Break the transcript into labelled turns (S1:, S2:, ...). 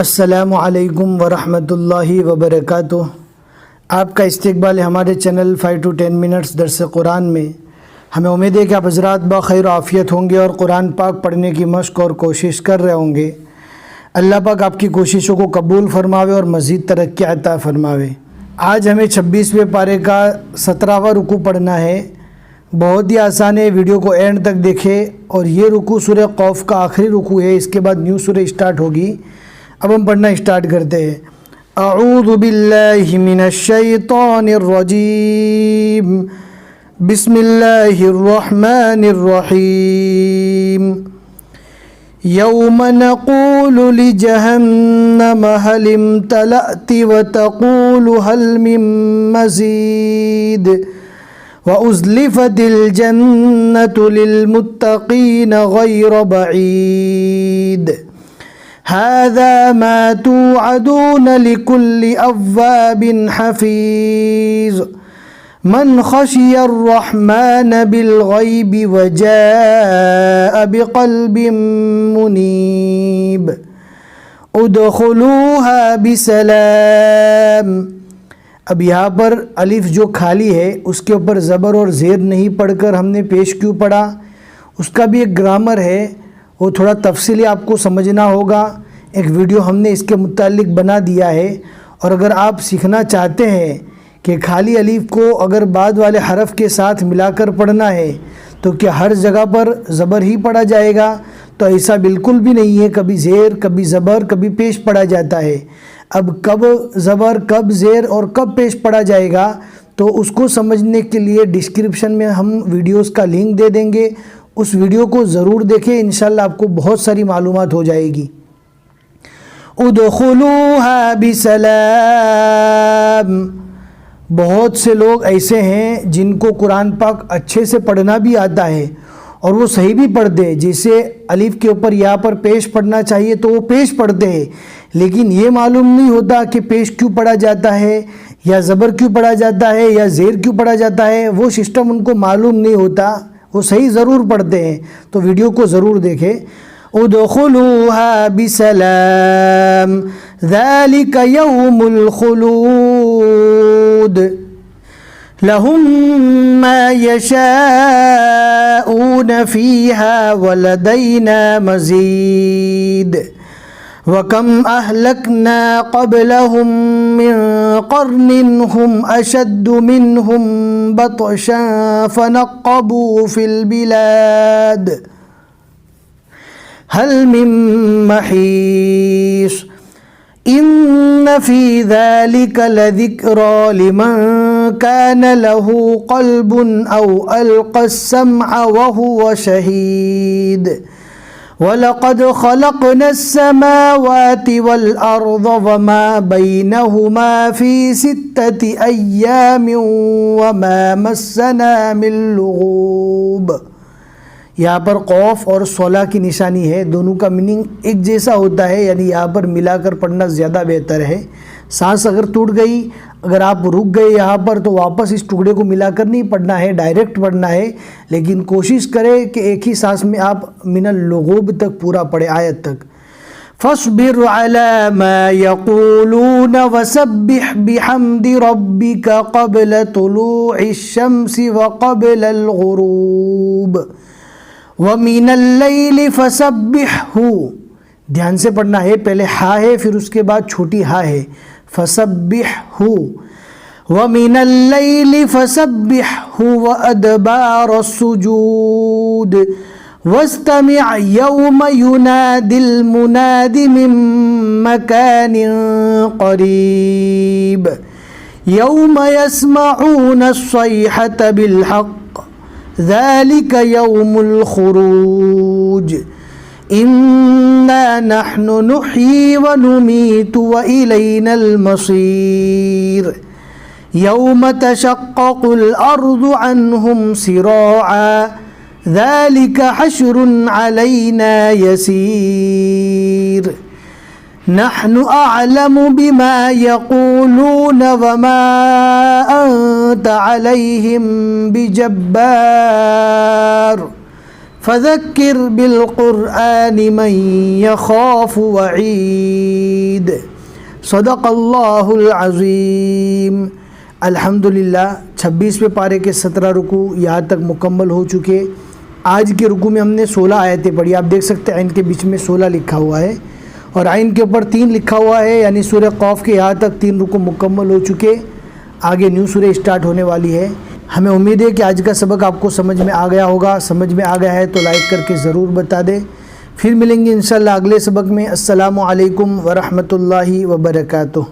S1: अस्सलामु अलैकुम वरहमतुल्लाहि वबरकातुह। आपका इस्तकबाल है हमारे चैनल 5 to 10 मिनट्स दर्स कुरान में। हमें उम्मीद है कि आप हज़रात बखैर आफ़ियत होंगे और कुरान पाक पढ़ने की मश्क और कोशिश कर रहे होंगे। अल्लाह पाक आपकी कोशिशों को कबूल फ़रमावे और मज़ीद तरक्की अता फ़रमावे। आज हमें 26वें पारे का 17वां रुकू पढ़ना है। बहुत ही आसान है, वीडियो को एंड तक देखें। और ये रुकू सूरह क़ौफ़ का आखिरी रुकू है, इसके बाद न्यू सूरह स्टार्ट होगी। अब हम पढ़ना स्टार्ट करते हैं। अऊज़ु बिल्लाहि मिनश शैतानिर रजीम, बिस्मिल्लाहिर रहमानिर रहीम। यौम नक़ूलु लिजहन्नम हल इम्तलअति व तक़ूलु हल मिन मज़ीद व उज़्लिफ़तिल जन्नतु लिलमुत्तक़ीन गैर बईद। हाज़ा मा तुअदून लिकुल्लि अव्वाबिन हफ़ीज़ मन खशियर रहमान बिलग़ैबि व जाअ बिक़ल्बिन मुनीब। उदख़ुलूहा बिसलाम। अब यहाँ पर अलिफ जो खाली है उसके ऊपर ज़बर और ज़ेर नहीं पढ़कर हमने पेश क्यों पढ़ा, उसका भी एक ग्रामर है, वो थोड़ा तफसीली आपको समझना होगा। एक वीडियो हमने इसके मुतालिक बना दिया है। और अगर आप सीखना चाहते हैं कि खाली अलिफ को अगर बाद वाले हरफ के साथ मिलाकर पढ़ना है तो क्या हर जगह पर ज़बर ही पढ़ा जाएगा, तो ऐसा बिल्कुल भी नहीं है। कभी ज़ेर, कभी ज़बर, कभी पेश पढ़ा जाता है। अब कब ज़बर, कब ज़ेर और कब पेश पढ़ा जाएगा, तो उसको समझने के लिए डिस्क्रिप्शन में हम वीडियोस का लिंक दे देंगे। उस वीडियो को ज़रूर देखें, इंशाल्लाह आपको बहुत सारी मालूमात हो जाएगी। उदख़ुलूहा बिसलाम। बहुत से लोग ऐसे हैं जिनको कुरान पाक अच्छे से पढ़ना भी आता है और वो सही भी पढ़ते हैं। जैसे अलिफ के ऊपर यहाँ पर पेश पढ़ना चाहिए तो वो पेश पढ़ते हैं, लेकिन ये मालूम नहीं होता कि पेश क्यों पढ़ा जाता है, या ज़बर क्यों पढ़ा जाता है, या ज़ेर क्यों पढ़ा जाता है। वो सिस्टम उनको मालूम नहीं होता, वो सही ज़रूर पढ़ते हैं। तो वीडियो को ज़रूर देखें। उदख़ुलूहा बिसलाम ज़ालिक यौमुल ख़ुलूद लहुम मा यशाऊन फ़ीहा वलदैना मज़ीद वकम अहलकना क़ब्लहुम मिन क़र्निन हुम अशद्दु मिनहुम बतशन फ़नक़्क़बू फ़िल बिलाद हल मिन महीस इन्न फ़ी ज़ालिका लज़िक्रा लिमन कान लहू क़ल्बुन औ अल्क़स्समअ व हुवा शहीद। वलक़द ख़लक़नस्समावाति वल अर्ज़ वमा बैनहुमा फ़ी सित्तति अय्यामिन वमा मस्सना मिन लुग़ूब। यहाँ पर क़ौफ़ और सोला की निशानी है, दोनों का मीनिंग एक जैसा होता है, यानी यहाँ पर मिलाकर पढ़ना ज़्यादा बेहतर है। सांस अगर टूट गई, अगर आप रुक गए यहाँ पर, तो वापस इस टुकड़े को मिलाकर नहीं पढ़ना है, डायरेक्ट पढ़ना है। लेकिन कोशिश करें कि एक ही सांस में आप मिनल लुग़ूब तक पूरा पढ़े, आयत तक। फ़स्बिर अला मा यक़ूलून वसब्बिह बिहम्दि रब्बिका क़ब्ल तुलूइश शम्सि व क़ब्लल ग़ुरूब व मिनल लैलि फ़सब्बिहहु। ध्यान से पढ़ना है, पहले हा है फिर उसके बाद छोटी हा है, फ़सब्बिहहु। व मिनल लैलि फ़सब्बिहहु व अदबारस सुजूद वस्तमि' यौम युनादिल मुनादि मिन मकानिन क़रीब यौम यस्मऊन अस्सयहत बिलहक़ ज़ालिका यौमुल ख़ुरूज इन्ना नहनु नुह्यी व नुमीतु व इलैनल मसीर यौम तशक़्क़क़ुल अर्ज़ु अन्हुम सिराआ ज़ालिका हश्रुन अलैना यसीर। नहनु अअलमु बिमा यक़ूलून वमा अंत अलैहिम बिजब्बार फ़ज़क्किर बिलक़ुरआनि मन यख़ाफ़ु वईद। सदक़ल्लाहुल अज़ीम। अल्हम्दुलिल्लाह 26वें पारे के 17 रुकू यहाँ तक मुकम्मल हो चुके। आज के रुकू में हमने 16 आयतें पढ़ी। आप देख सकते हैं आइन के बीच में 16 लिखा हुआ है और आइन के ऊपर 3 लिखा हुआ है, यानी सूरह क़ाफ़ के यहाँ तक 3 रुकू मुकम्मल हो चुके। आगे न्यू सूरह स्टार्ट होने वाली है। हमें उम्मीद है कि आज का सबक आपको समझ में आ गया होगा। समझ में आ गया है तो लाइक करके ज़रूर बता दें। फिर मिलेंगे इंशाअल्लाह अगले सबक में। अस्सलामु अलैकुम व रहमतुल्लाहि व बरकातुहू।